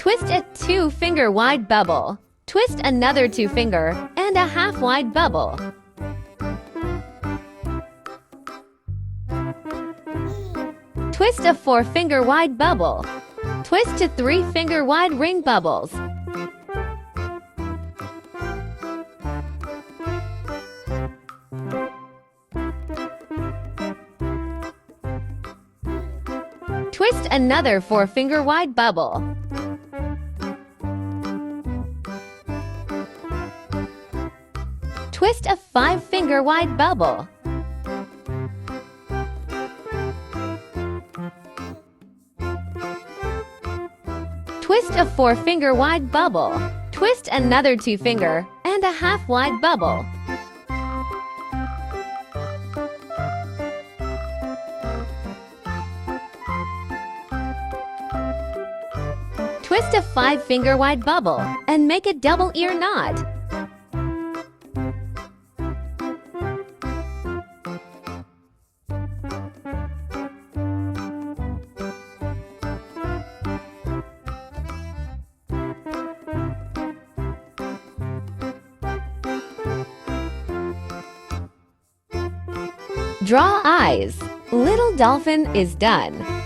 Twist a 2-finger wide bubble. Twist another 2-finger and a half-wide bubble. Twist a 4-finger wide bubble. Twist to 3-finger wide ring bubbles. Twist another 4-finger wide bubble. Twist a 5-finger wide bubble. Twist a 4-finger wide bubble. Twist another 2-finger and a half-wide bubble. Twist a 5-finger wide bubble and make a double ear knot. Draw eyes. Little dolphin is done.